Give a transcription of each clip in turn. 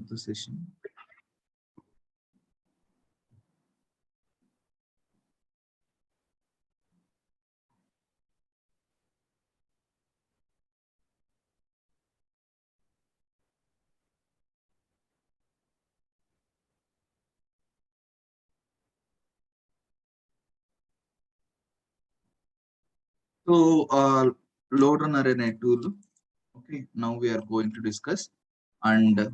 the session. So, LoadRunner and a tool. Okay, now we are going to discuss and okay.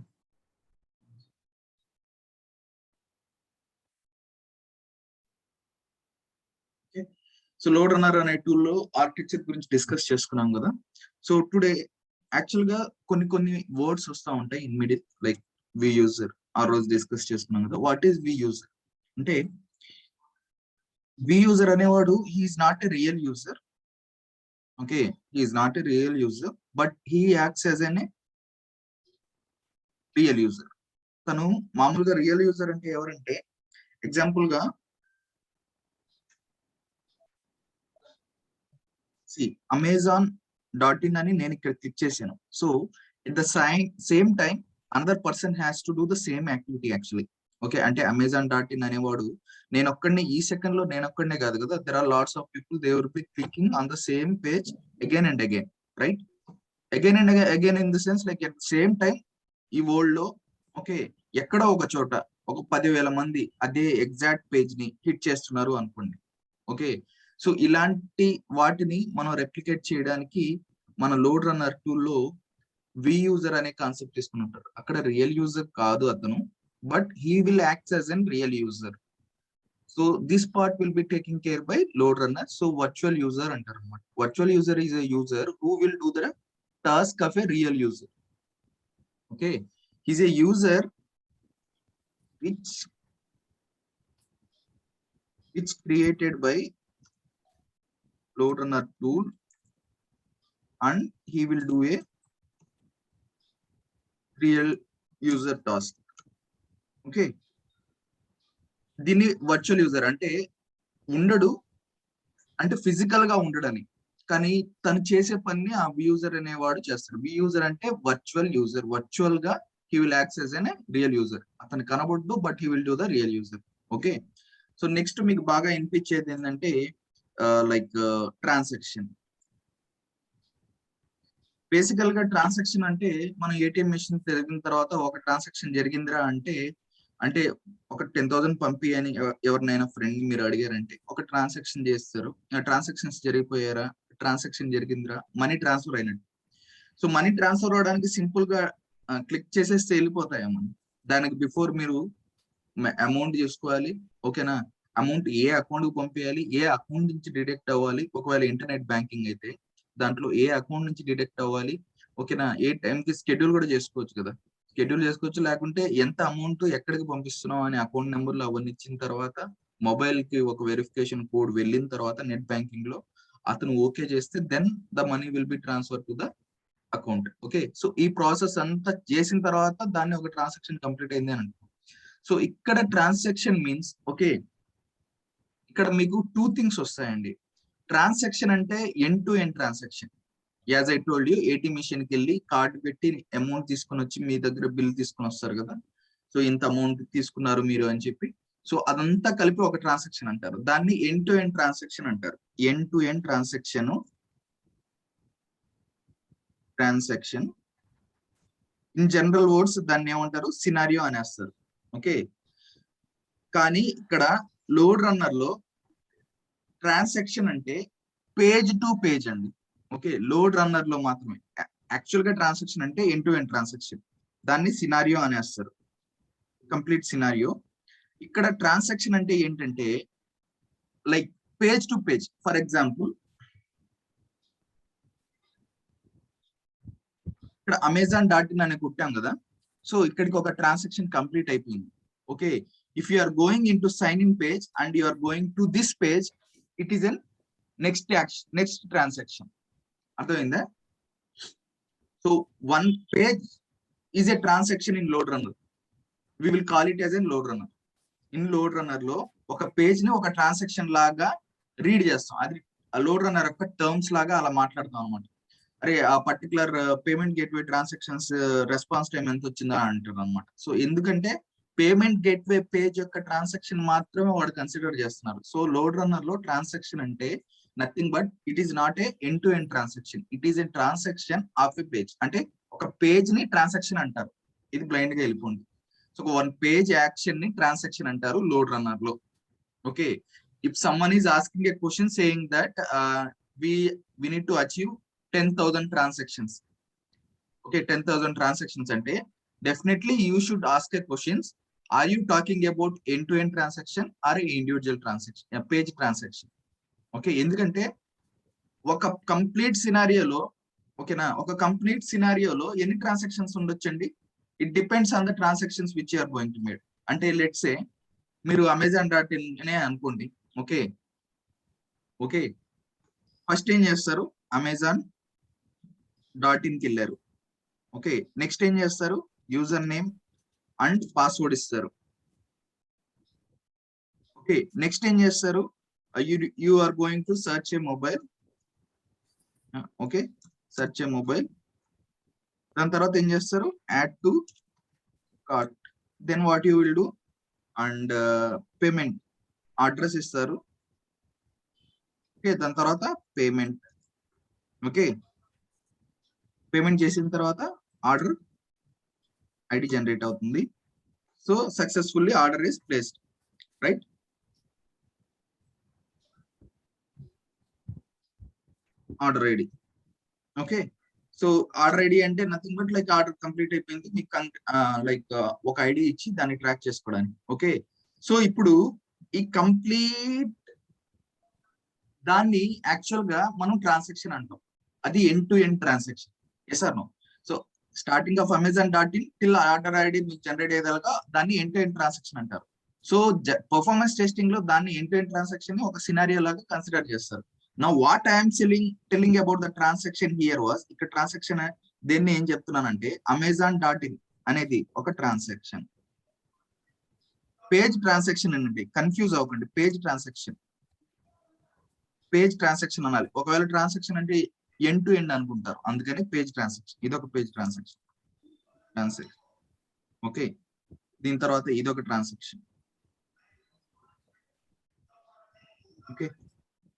So LoadRunner and a tool architecture గురించి discuss చేసుకున్నాం కదా. So today actual గా కొన్ని words వస్తా ఉంటాయి in middle, like V user. ఆ రోజు discuss చేసుకున్నాం కదా. వాట్ ఈస్ వి యూజర్ అంటే, వి యూజర్ అనేవాడు he's not a real user. Okay, he's not a real user, but he acts as an real user. తను మామూలుగా రియల్ యూజర్ అంటే ఎవరంటే, ఎగ్జాంపుల్ గా Amazon.in అని నేను ఇక్కడ క్లిక్ చేశాను. So at the same time another person has to do the same activity actually. Okay, అంటే Amazon.in అనేవాడు నేను ఒక్కడిని ఈ సెకండ్ లో నేను ఒక్కడనే కాదు కదా, there are lots of people, they will be clicking on the same page again and again, right? Again and again in the sense like at same time ఈ వరల్డ్ లో ఓకే ఎక్కడో ఒక చోట ఒక 10,000 మంది అదే ఎగ్జాక్ట్ పేజ్ ని hit చేస్తున్నారు అనుకోండి. ఓకే, సో ఇలాంటి వాటిని మనం రెప్లికేట్ చేయడానికి మన లోడ్ రన్నర్ టూల్లో వి యూజర్ అనే కాన్సెప్ట్ తీసుకుని ఉంటారు. అక్కడ రియల్ యూజర్ కాదు అతను, but he will act as an real user. So this part will be taking care bye Lode Runner. So virtual user అంటారు అనమాట. Virtual user is a user who will do the task of a real user. Okay, he's a user which created by LoadRunner tool, and he will do a real user task. Okay, దీన్ని virtual user అంటే ఉండడు, అంటే physical గా ఉండడని, కానీ తను చేసే పని ఆ యూజర్ అనేవాడు చేస్తాడు. వి యూజర్ అంటే వర్చువల్ యూజర్. వర్చువల్ గా he will act as a real user. అతను కనబడదు, but he will do the real user. Okay, so next మీకు బాగా వినిపించేది ఏంటంటే లైక్ ట్రాన్సాక్షన్. బేసికల్ గా ట్రాన్సాక్షన్ అంటే మనం ఏటీఎం మెషిన్ తిరిగిన తర్వాత ఒక ట్రాన్సాక్షన్ జరిగిందిరా అంటే, అంటే ఒక 10,000 పంపి అని ఎవరినైనా ఫ్రెండ్ మీరు అడిగారంటే ఒక ట్రాన్సాక్షన్ చేస్తారు. ట్రాన్సాక్షన్స్ జరిగిపోయారా, ట్రాన్సాక్షన్ జరిగిందిరా, మనీ ట్రాన్స్ఫర్ అయినట్టు. సో మనీ ట్రాన్స్ఫర్ అవడానికి సింపుల్ గా క్లిక్ చేసేస్తే వెళ్ళిపోతాయమ్మా. దానికి బిఫోర్ మీరు అమౌంట్ చేసుకోవాలి. ఓకేనా, అమౌంట్ ఏ అకౌంట్ కి పంపించాలి, ఏ అకౌంట్ నుంచి డిడక్ట్ అవ్వాలి, ఒకవేళ ఇంటర్నెట్ బ్యాంకింగ్ అయితే దాంట్లో ఏ అకౌంట్ నుంచి డిడక్ట్ అవ్వాలి. ఓకేనా, ఏ టైంకి స్కెడ్యూల్ కూడా చేసుకోవచ్చు కదా, స్కెడ్యూల్ చేసుకోవచ్చు. లేకుంటే ఎంత అమౌంట్ ఎక్కడికి పంపిస్తున్నాం అనే అకౌంట్ నెంబర్లు అవన్నీ ఇచ్చిన తర్వాత మొబైల్ కి ఒక వెరిఫికేషన్ కోడ్ వెళ్ళిన తర్వాత నెట్ బ్యాంకింగ్ లో అతను ఓకే చేస్తే then the money will be transfer to the account. Okay, so ఈ ప్రాసెస్ అంతా చేసిన తర్వాత దాన్ని ఒక ట్రాన్సాక్షన్ కంప్లీట్ అయింది అని అంటాం. సో ఇక్కడ ట్రాన్సాక్షన్ మీన్స్ ఓకే, ఇక్కడ మీకు 2 థింగ్స్ వస్తాయండి. ట్రాన్సాక్షన్ అంటే end to end transaction. As I told you, ATM machine కి వెళ్ళి కార్డు పెట్టి అమౌంట్ తీసుకొని వచ్చి మీ దగ్గర బిల్ తీసుకొని వస్తారు కదా, సో ఇంత అమౌంట్ తీసుకున్నారు మీరు అని చెప్పి, సో అదంతా కలిపి ఒక ట్రాన్సాక్షన్ అంటారు. దాన్ని ఎండ్ టు ఎండ్ ట్రాన్సాక్షన్ అంటారు. End to end transaction in general words దాన్ని ఏమంటారు, సినారియో అనేస్తారు. ఓకే, కానీ ఇక్కడ లోడ్ రన్నర్ లో ట్రాన్సాక్షన్ అంటే పేజ్ టు పేజ్ అండి. ఓకే, లోడ్ రన్నర్ లో మాత్రమే. యాక్చువల్ గా ట్రాన్సాక్షన్ అంటే ఎండ్ టు ఎండ్ ట్రాన్సాక్షన్, దాన్ని సినారియో అనేస్తారు, కంప్లీట్ సినారియో. ఇక్కడ ట్రాన్సాక్షన్ అంటే ఏంటంటే like page to page. For example ఇక్కడ Amazon.in అని కొట్టాం కదా, సో ఇక్కడికి ఒక ట్రాన్సాక్షన్ కంప్లీట్ అయిపోయింది. Okay, if you are going in to sign in page and you are going to this page, it is an next transaction. అర్థమైందా? So one page is a transaction in load runner. We will call it as an load runner. In load runner లో ఒక page ని ఒక transaction లాగా read చేస్తాం. అది Lode Runner యొక్క terms లాగా అలా మాట్లాడతాం అనమాట. అరే ఆ particular payment gateway transactions response time ఎంత వచ్చిందా అంటారు అనమాట. సో ఎందుకంటే పేమెంట్ గేట్వే పేజ్ యొక్క ట్రాన్సాక్షన్ మాత్రమే వాడు కన్సిడర్ చేస్తున్నారు. సో లోడ్ రన్నర్ లో ట్రాన్సాక్షన్ అంటే nothing but it is not a end to end transaction, it is a transaction of a page. అంటే ఒక పేజ్ ని ట్రాన్సాక్షన్ అంటారు, ఇది బ్లైండ్ గా వెళ్ళిపోండి. సో వన్ పేజ్ యాక్షన్ ని ట్రాన్సాక్షన్ అంటారు లోడ్ రన్నర్ లో. Okay, if someone is asking A question saying that we need to achieve 10,000 transactions. Okay, 10,000 transactions ante definitely you should ask a questions, are you talking about end to end transaction or individual transaction, a page transaction? Okay, ఎందుకంటే ఒక complete సినారియోలో, ఓకేనా, ఒక complete సినారియోలో ఎన్ని transactions ఉండొచ్చండి? It depends on the transactions which you are going to made. అంటే let's say మీరు Amazon.in అనే అనుకోండి. ఓకే ఓకే, ఫస్ట్ ఏం చేస్తారు, Amazon.in కి వెళ్ళారు. ఓకే, నెక్స్ట్ ఏం చేస్తారు, యూజర్ నేమ్ అండ్ పాస్వర్డ్ ఇస్తారు. ఓకే, నెక్స్ట్ ఏం చేస్తారు, you are going to search a mobile. Okay, search a mobile. దాని తర్వాత ఏం చేస్తారు, add to cart. Then what you will do, and payment address ఇస్తారు. ఓకే, దాని తర్వాత పేమెంట్. ఓకే, పేమెంట్ చేసిన తర్వాత ఆర్డర్ ఐడి జనరేట్ అవుతుంది. So successfully order is placed, right? Order ID. Okay, so order ID అంటే nothing but like order complete అయిపోయింది, మీకు like ఒక ఐడి ఇచ్చి దాన్ని ట్రాక్ చేసుకోవడానికి. ఓకే, సో ఇప్పుడు ఈ కంప్లీట్ దాన్ని యాక్చువల్ గా మనం ట్రాన్సాక్షన్ అంటాం, అది end to end transaction. Yes or no? So starting of Amazon.in till order ID మీకు జనరేట్ అయ్యేదాకా దాన్ని ఎండ్ టు ఎండ్ ట్రాన్సాక్షన్ అంటారు. సో పర్ఫార్మెన్స్ టెస్టింగ్ లో దాన్ని ఎండ్ టు ఎండ్ ట్రాన్సాక్షన్ ని ఒక సినారియో లాగా కన్సిడర్ చేస్తారు. నా what I'm telling about the transaction here was, ఇక్కడ ట్రాన్సాక్షన్ దేన్ని ఏం చెప్తున్నానంటే Amazon.in అనేది ఒక ట్రాన్సాక్షన్. పేజ్ ట్రాన్సాక్షన్ అనండి, కన్ఫ్యూజ్ అవ్వకండి. పేజ్ ట్రాన్సాక్షన్ అనాలి. ఒకవేళ ట్రాన్సాక్షన్ అంటే ఎండ్ టు ఎండ్ అనుకుంటారు, అందుకని పేజ్ ట్రాన్సాక్షన్. ఇదొక పేజ్ ట్రాన్సాక్షన్. ఓకే, దీని తర్వాత ఇదొక transaction. Okay,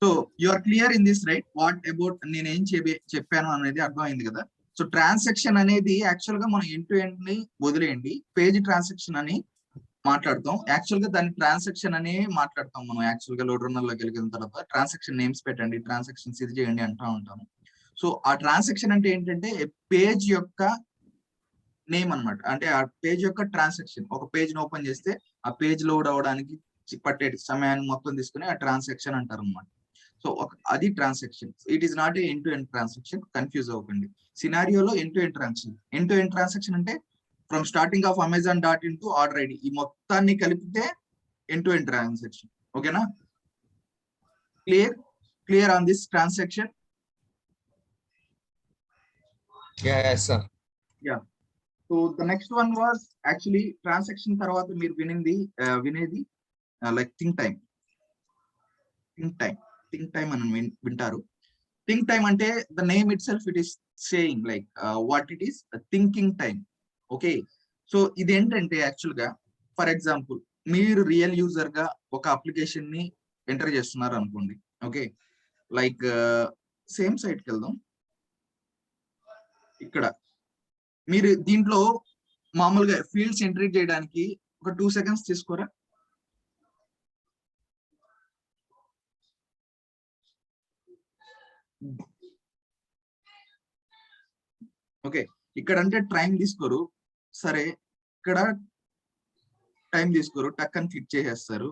so you are clear in this, right? What about నేనేం చెప్పాను అనేది అర్థమైంది కదా. సో ట్రాన్సాక్షన్ అనేది యాక్చువల్ గా మనం ఎండ్ టు ఎండ్ ని వదిలేయండి, పేజ్ ట్రాన్సాక్షన్ అని మాట్లాడతాం. యాక్చువల్ గా దాని ట్రాన్సాక్షన్ అనే మాట్లాడతాం మనం. యాక్చువల్ గా లోడ్ రన్నర్ లోకి వెళ్ళిన తర్వాత ట్రాన్సాక్షన్ నేమ్స్ పెట్టండి, ట్రాన్సాక్షన్స్ ఇది చేయండి అంటా ఉంటాము. సో ఆ ట్రాన్సాక్షన్ అంటే ఏంటంటే పేజ్ యొక్క నేమ్ అన్నమాట. అంటే ఆ పేజ్ యొక్క ట్రాన్సాక్షన్, ఒక పేజ్ ని ఓపెన్ చేస్తే ఆ పేజ్ లోడ్ అవడానికి పట్టే సమయాన్ని మొత్తం తీసుకుని ఆ ట్రాన్సాక్షన్ అంటారు అనమాట. సో అది transaction. It is not a end to end transaction, confuse అవ్వకండి. సినారియోలో end to end transaction. End to end transaction అంటే from starting of Amazon.in to order ID, ఈ మొత్తాన్ని కలిపితే ఎండ్ టు ఎండ్ ట్రాన్సాక్షన్. ఓకేనా? Clear on this transaction? Yes, sir. Yeah. So the next one was actually transaction తర్వాత మీరు వినేది like think time అని వింటారు. థింక్ టైం అంటే the name it self it is saying like what it is thinking time. Okay, so ఇదేంటంటే actual గా for example మీరు real user గా ఒక అప్లికేషన్ ని ఎంటర్ చేస్తున్నారు అనుకోండి. ఓకే, లైక్ సేమ్ సైట్కి వెళ్దాం. ఇక్కడ మీరు దీంట్లో మామూలుగా ఫీల్డ్స్ ఎంట్రీ చేయడానికి ఒక 2 seconds తీసుకోరా? ఓకే, ఇక్కడ అంటే టైం తీసుకోరు, సరే ఇక్కడ టైం తీసుకోరు, టక్ అని క్లిక్ చేసేస్తారు.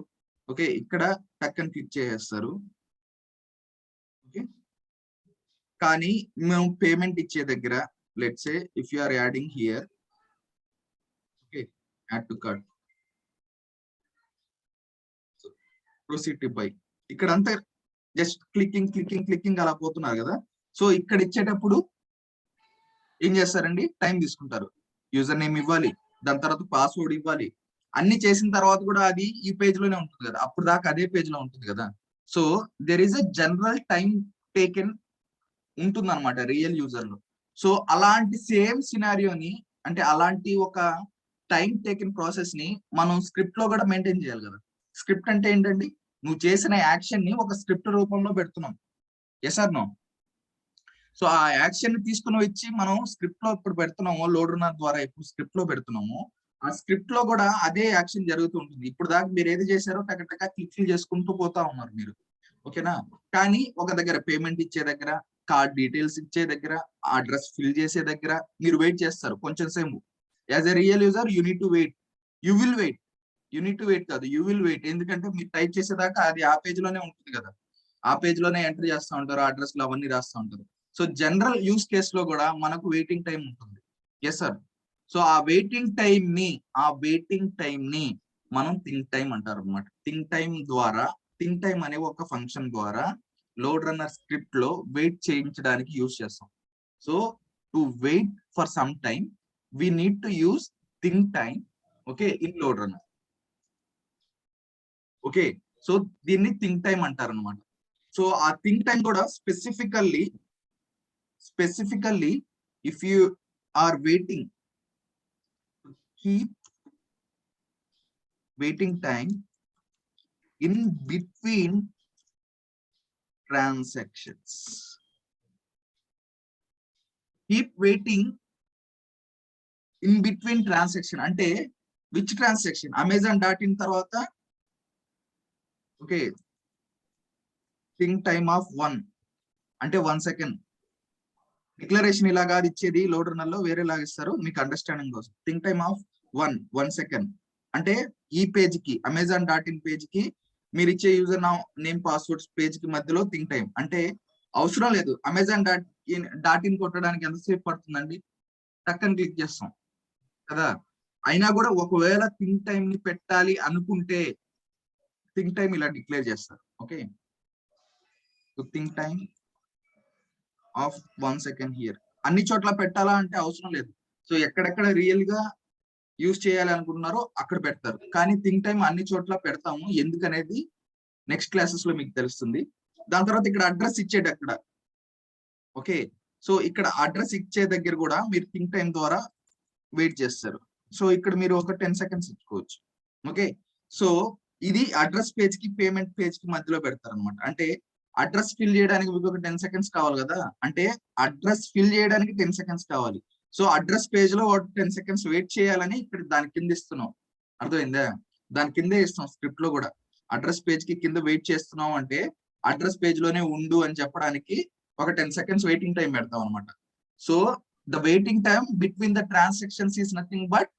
ఓకే, ఇక్కడ టక్ అని క్లిక్ చేసేస్తారు. ఓకే, కానీ మేము పేమెంట్ ఇచ్చే దగ్గర let's say if you are adding here, okay, add to cart, so proceed to buy, ఇక్కడ అంతా జస్ట్ క్లిక్కింగ్ అలా పోతున్నారు కదా. సో ఇక్కడ ఇచ్చేటప్పుడు ఏం చేస్తారండి, టైం తీసుకుంటారు. యూజర్ నేమ్ ఇవ్వాలి, దాని తర్వాత పాస్వర్డ్ ఇవ్వాలి. అన్ని చేసిన తర్వాత కూడా అది ఈ పేజ్ లోనే ఉంటుంది కదా, అప్పుడు దాకా అదే పేజ్ లో ఉంటుంది కదా. So there is a general time taken ఉంటుంది అనమాట రియల్ యూజర్ లో. సో అలాంటి సేమ్ సినారియోని, అంటే అలాంటి ఒక టైం టేకింగ్ ప్రాసెస్ ని మనం స్క్రిప్ట్ లో కూడా మెయింటైన్ చేయాలి కదా. స్క్రిప్ట్ అంటే ఏంటండి, నువ్వు చేసిన యాక్షన్ ని ఒక స్క్రిప్ట్ రూపంలో పెడుతున్నాం. Yes or no? సో ఆ యాక్షన్ ని తీసుకుని వచ్చి మనం స్క్రిప్ట్ లో ఇప్పుడు పెడుతున్నామో, లోడ్ రన్నర్ ద్వారా ఇప్పుడు స్క్రిప్ట్ లో పెడుతున్నామో, ఆ స్క్రిప్ట్ లో కూడా అదే యాక్షన్ జరుగుతూ ఉంటుంది. ఇప్పుడు దాకా మీరు ఏది చేశారో టక క్లిక్ చేసుకుంటూ పోతా ఉన్నారు మీరు, ఓకేనా. కానీ ఒక దగ్గర పేమెంట్ ఇచ్చే దగ్గర, కార్డ్ డీటెయిల్స్ ఇచ్చే దగ్గర, అడ్రస్ ఫిల్ చేసే దగ్గర మీరు వెయిట్ చేస్తారు కొంచెం సేపు. As a real user you need to wait, you will wait, you need to wait కాదు, యూ విల్ వెయిట్. ఎందుకంటే మీరు టైప్ చేసేదాకా అది ఆ పేజ్ లోనే ఉంటుంది కదా, ఆ పేజ్ లోనే ఎంటర్ చేస్తూ ఉంటారు, అడ్రస్ లో అవన్నీ రాస్తూ ఉంటారు. సో జనరల్ యూస్ కేస్ లో కూడా మనకు వెయిటింగ్ టైం ఉంటుంది. Yes sir. సో ఆ వెయిటింగ్ టైం ని మనం థింక్ టైం అంటారు అనమాట. థింక్ టైం అనే ఒక ఫంక్షన్ ద్వారా లోడ్ రన్నర్ స్క్రిప్ట్ లో వెయిట్ చేయించడానికి యూజ్ చేస్తాం. So to wait for some time we need to use think time, okay, in Lode Runner. Okay, so దీన్ని థింక్ టైం అంటారు అనమాట. సో ఆ థింక్ టైం కూడా specifically if you are waiting, keep waiting time in between transactions. Keep waiting in between transaction అంటే which transaction? Amazon.in తర్వాత, okay, think time of 1 అంటే 1 second. Declaration ఇలా కాదు ఇచ్చేది, లోడ్ రన్నర్ లో వేరేలాగా ఇస్తారు మీకు అండర్స్టాండింగ్ కోసం. థింక్ టైమ్ ఆఫ్ 1 సెకండ్ అంటే ఈ పేజ్ కి, Amazon.in పేజ్ కి మీరు ఇచ్చే యూజర్ నేమ్ పాస్వర్డ్స్ పేజ్ కి మధ్యలో థింక్ టైం. అంటే అవసరం లేదు, Amazon.in కొట్టడానికి ఎంతసేపు పడుతుందండి, టక్కని క్లిక్ చేస్తాం కదా. అయినా కూడా ఒకవేళ థింక్ టైం ని పెట్టాలి అనుకుంటే థింక్ టైం ఇలా డిక్లేర్ చేస్తారు. Okay, think time of 1 second here. అన్ని చోట్ల పెట్టాలా అంటే అవసరం లేదు. సో ఎక్కడెక్కడ రియల్ గా యూజ్ చేయాలి అనుకుంటున్నారో అక్కడ పెడతారు. కానీ థింక్ టైం అన్ని చోట్ల పెడతాము, ఎందుకనేది నెక్స్ట్ క్లాసెస్ లో మీకు తెలుస్తుంది. దాని తర్వాత ఇక్కడ అడ్రస్ ఇచ్చేది అక్కడ, ఓకే. సో ఇక్కడ అడ్రస్ ఇచ్చే దగ్గర కూడా మీరు థింక్ టైం ద్వారా వెయిట్ చేస్తారు. సో ఇక్కడ మీరు ఒక 10 సెకండ్స్ ఇచ్చుకోవచ్చు. ఓకే, సో ఇది అడ్రస్ పేజ్ కి పేమెంట్ పేజ్ కి మధ్యలో పెడతారు అనమాట. అంటే అడ్రస్ ఫిల్ చేయడానికి మీకు ఒక 10 సెకండ్స్ కావాలి కదా, అంటే అడ్రస్ ఫిల్ చేయడానికి 10 సెకండ్స్ కావాలి. సో అడ్రస్ పేజ్ లో 10 సెకండ్స్ వెయిట్ చేయాలని ఇక్కడ దాని కింద ఇస్తున్నాం. అర్థమైందా? దాని కిందే ఇస్తాం స్క్రిప్ట్ లో కూడా. అడ్రస్ పేజ్ కి కింద వెయిట్ చేస్తున్నాం అంటే అడ్రస్ పేజ్ లోనే ఉండు అని చెప్పడానికి ఒక 10 సెకండ్స్ వెయిటింగ్ టైం పెడతాం అనమాట. So the waiting time between the transactions is nothing but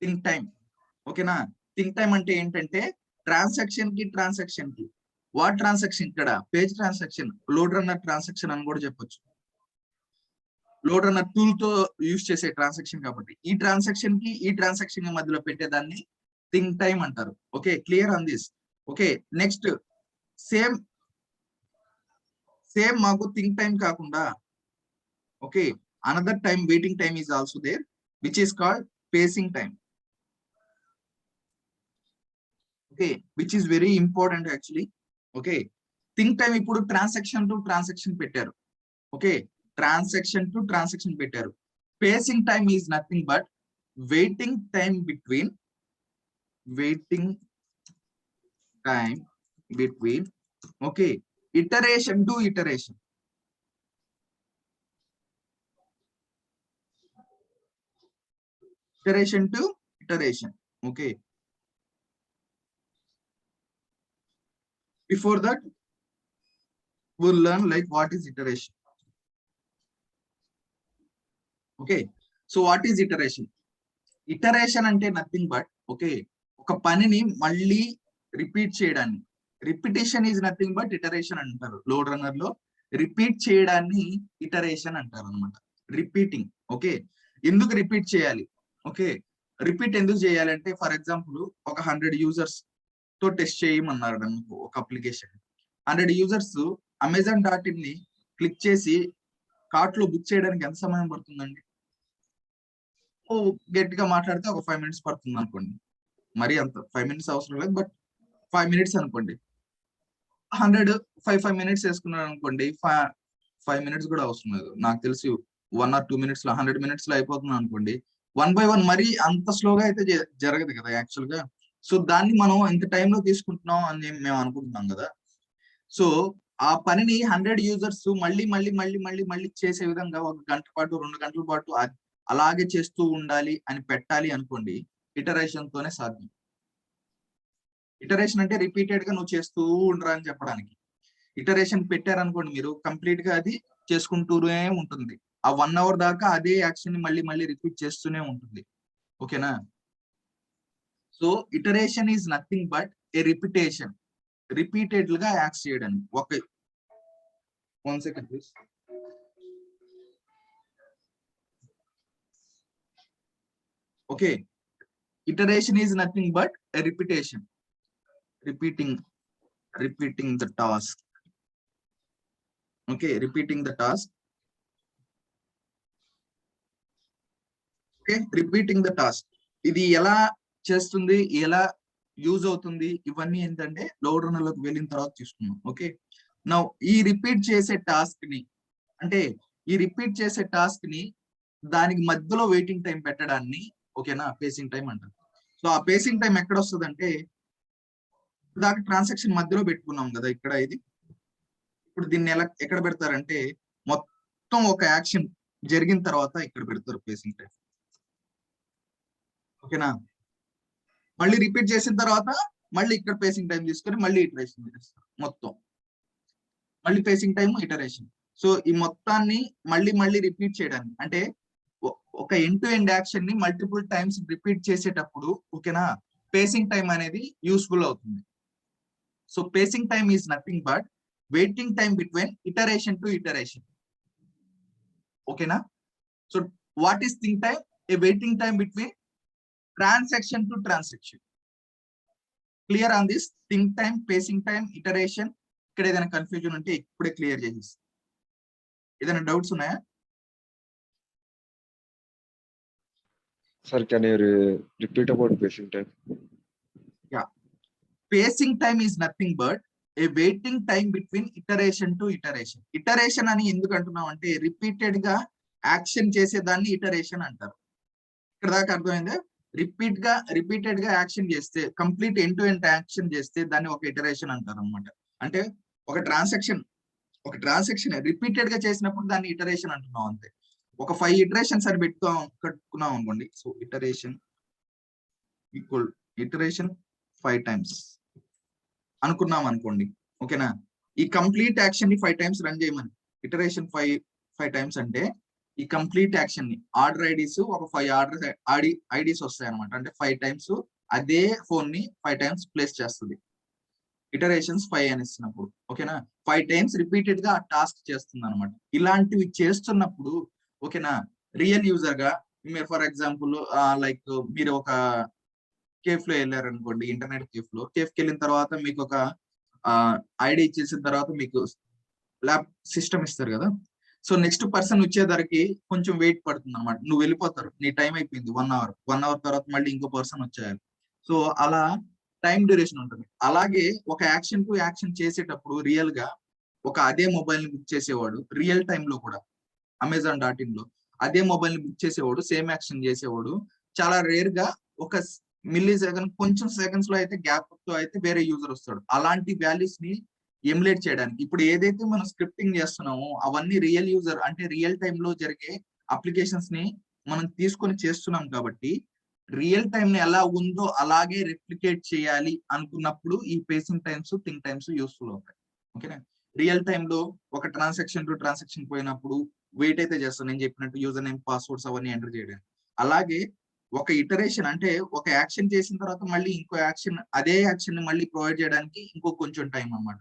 think time. ఓకేనా. థింక్ టైం అంటే ఏంటంటే ట్రాన్సాక్షన్ కి వాట్ ట్రాన్సాక్షన్, ఇక్కడ page transaction, load runner transaction అని కూడా చెప్పొచ్చు. లోడ్ రన్నర్ టూల్ తో యూజ్ చేసే ట్రాన్సాక్షన్ కాబట్టి ఈ ట్రాన్సాక్షన్ కి మధ్యలో పెట్టేదాన్ని థింక్ టైం అంటారు. Okay, clear on this. Okay, next same మాకు థింక్ టైం కాకుండా, okay, another time waiting time is also there which is called facing time. Okay, which is very important actually. Okay, think time ఇప్పుడు transaction to transaction పెట్టారు. Okay, transaction to transaction పెట్టారు. Facing time is nothing but waiting time between okay, iteration to iteration. Okay, before that we'll learn like what is iteration. Okay, so what is iteration? Iteration అంటే nothing but, okay, ఒక పనిని మళ్ళీ repeat చేయడాన్ని, repetition is nothing but iteration అంటారు. Load runner లో repeat చేయడాన్ని iteration అంటారు అనమాట. రిపీటింగ్. ఓకే, ఎందుకు రిపీట్ చేయాలి? ఓకే, రిపీట్ ఎందుకు చేయాలంటే ఫర్ ఎగ్జాంపుల్ ఒక 100 యూజర్స్ తో టెస్ట్ చేయమన్నారు అనుకో ఒక అప్లికేషన్. 100 యూజర్స్ Amazon.in ని క్లిక్ చేసి కార్ట్ లో బుక్ చేయడానికి ఎంత సమయం పడుతుందండి? గట్టిగా మాట్లాడితే ఒక 5 minutes పడుతుంది అనుకోండి. మరి అంత 5 minutes అవసరం లేదు, బట్ 5 minutes అనుకోండి. 100 5 minutes వేసుకున్నాను అనుకోండి, 5 minutes కూడా అవసరం లేదు నాకు తెలిసి. 1 or 2 minutes లో 100 minutes లో అయిపోతుంది అనుకోండి. 1 by 1 మరి అంత స్లోగా అయితే జరగదు కదా యాక్చువల్ గా. సో దాన్ని మనం ఇంత టైంలో తీసుకుంటున్నాం అని మేము అనుకుంటున్నాం కదా. సో ఆ పనిని 100 users మళ్ళీ మళ్ళీ మళ్ళీ మళ్ళీ మళ్ళీ చేసే విధంగా 1 గంట పాటు 2 గంటల పాటు అలాగే చేస్తూ ఉండాలి అని పెట్టాలి అనుకోండి, ఇటరేషన్ తోనే సాధ్యం. ఇటరేషన్ అంటే రిపీటెడ్ గా నువ్వు చేస్తూ ఉండరా అని చెప్పడానికి. ఇటరేషన్ పెట్టారనుకోండి మీరు, కంప్లీట్ గా అది చేసుకుంటూనే ఉంటుంది. ఆ 1 hour దాకా అదే యాక్షన్ ని మళ్ళీ మళ్ళీ రిపీట్ చేస్తూనే ఉంటుంది. ఓకేనా? So iteration is nothing but A repetition. Repeated గా యాక్ట్ చేయడానికి. ఒక 1 second please. Okay, iteration is nothing but a repetition, repeating the task. Okay, repeating the task. Okay, repeating the task. ఇది ఎలా చేస్తుంది, ఎలా యూజ్ అవుతుంది, ఇవన్నీ ఏంటంటే లోడ్ రన్నర్ లోకి వెళ్ళిన తర్వాత తీసుకున్నాం. ఓకే, నౌ ఈ రిపీట్ చేసే టాస్క్ ని, అంటే ఈ రిపీట్ చేసే టాస్క్ ని దానికి మధ్యలో వెయిటింగ్ టైం పెట్టడాన్ని, ఓకేనా, పేసింగ్ టైం అంటారు. సో ఆ పేసింగ్ టైం ఎక్కడ వస్తుంది అంటే, దాకా ట్రాన్సాక్షన్ మధ్యలో పెట్టుకున్నాం కదా ఇక్కడ. ఇది ఇప్పుడు దీన్ని ఎక్కడ పెడతారంటే, మొత్తం ఒక యాక్షన్ జరిగిన తర్వాత ఇక్కడ పెడతారు పేసింగ్ టైం. ఓకేనా? మళ్ళీ రిపీట్ చేసిన తర్వాత మళ్ళీ ఇక్కడ పేసింగ్ టైం తీసుకొని మళ్ళీ ఇటరేషన్ చేస్తారు మొత్తం. మళ్ళీ పేసింగ్ టైం, ఇటరేషన్. సో ఈ మొత్తాన్ని మళ్ళీ మళ్ళీ రిపీట్ చేయడానికి, అంటే ఒక ఎండ్ టు ఎండ్ యాక్షన్ ని మల్టిపుల్ టైమ్స్ రిపీట్ చేసేటప్పుడు, ఓకేనా, పేసింగ్ టైం అనేది యూస్ఫుల్ అవుతుంది. So pacing time is nothing but waiting time between iteration to iteration. ఓకేనా? So what is think time? A waiting time between transaction to transaction. Clear on this? Think time, pacing time, iteration. ఇక్కడ ఏదైనా confusion ఉంటే ఇప్పుడే clear చేసేసి. ఏదైనా doubts ఉన్నాయా? Sir, can you repeat about pacing time? Yeah. Pacing time is nothing but a waiting time between iteration to iteration. Iteration అని ఎందుకు అంటున్నాం అంటే, రిపీటెడ్ గా యాక్షన్ చేసేదాన్ని ఇటరేషన్ అంటారు. ఇక్కడ దాకా అర్థమైందా? రిపీటెడ్ గా యాక్షన్ చేస్తే, complete end to end action చేస్తే దాన్ని ఒక ఇటరేషన్ అంటారు అనమాట. అంటే ఒక ట్రాన్సాక్షన్ రిపీటెడ్ గా చేసినప్పుడు దాన్ని ఇటరేషన్ అంటున్నాం అంతే. ఒక 5 iterations అని కట్టుకున్నాం అనుకోండి. So iteration equal iteration 5 times అనుకున్నాం అనుకోండి. ఓకేనా? ఈ కంప్లీట్ యాక్షన్ ని 5 times రన్ చేయమని, ఇటరేషన్ 5 times అంటే ఈ కంప్లీట్ యాక్షన్ ని, ఆర్డర్ ఐడీస్ ఒక 5 ఐడీస్ వస్తాయి అనమాట. అంటే 5 times అదే ఫోన్ ని 5 times ప్లేస్ చేస్తుంది. ఇటరేషన్స్ 5 అని ఇస్తున్నప్పుడు, ఓకేనా, 5 times రిపీటెడ్ గా ఆ టాస్క్ చేస్తుంది అనమాట. ఇలాంటివి చేస్తున్నప్పుడు, ఓకేనా, రియల్ యూజర్ గా మీరు ఫర్ ఎగ్జాంపుల్ లైక్ మీరు ఒక కేఫ్ లో వెళ్ళారు అనుకోండి, ఇంటర్నెట్ కేఫ్కి వెళ్ళిన తర్వాత మీకు ఒక ఐడి ఇచ్చేసిన తర్వాత మీకు ల్యాబ్ సిస్టమ్ ఇస్తారు కదా. సో నెక్స్ట్ పర్సన్ వచ్చేసరికి కొంచెం వెయిట్ పడుతుంది అనమాట. నువ్వు వెళ్ళిపోతారు, నీ టైం అయిపోయింది 1 hour. 1 hour తర్వాత మళ్ళీ ఇంకో పర్సన్ వచ్చేయాలి. సో అలా టైం డ్యూరేషన్ ఉంటుంది. అలాగే ఒక యాక్షన్ టు యాక్షన్ చేసేటప్పుడు రియల్ గా అదే మొబైల్ ని బుక్ చేసేవాడు, రియల్ టైమ్ లో కూడా Amazon.in లో అదే మొబైల్ ని బుక్ చేసేవాడు, సేమ్ యాక్షన్ చేసేవాడు చాలా రేర్ గా ఒక మిల్లీ సెకండ్, కొంచెం సెకండ్స్ లో అయితే గ్యాప్ తో అయితే వేరే యూజర్ వస్తాడు. అలాంటి వాల్యూస్ ని ఎమ్యులేట్ చేయడానికి ఇప్పుడు ఏదైతే మనం స్క్రిప్టింగ్ చేస్తున్నామో అవన్నీ రియల్ యూజర్, అంటే రియల్ టైమ్ లో జరిగే అప్లికేషన్స్ ని మనం తీసుకొని చేస్తున్నాం కాబట్టి, రియల్ టైమ్ ని ఎలా ఉందో అలాగే రెప్లికేట్ చేయాలి అనుకున్నప్పుడు ఈ facing times, think times useful అవుతాయి. ఓకేనా? రియల్ టైమ్ లో ఒక ట్రాన్సాక్షన్ టు ట్రాన్సాక్షన్ పోయినప్పుడు వెయిట్ అయితే చేస్తాను, నేను చెప్పినట్టు యూజర్ నేమ్, పాస్వర్డ్స్ అవన్నీ ఎంటర్ చేయడానికి. అలాగే ఒక ఇటరేషన్ అంటే ఒక యాక్షన్ చేసిన తర్వాత మళ్ళీ ఇంకో యాక్షన్, అదే యాక్షన్ ని మళ్ళీ ప్రొవైడ్ చేయడానికి ఇంకో కొంచెం టైం అన్నమాట.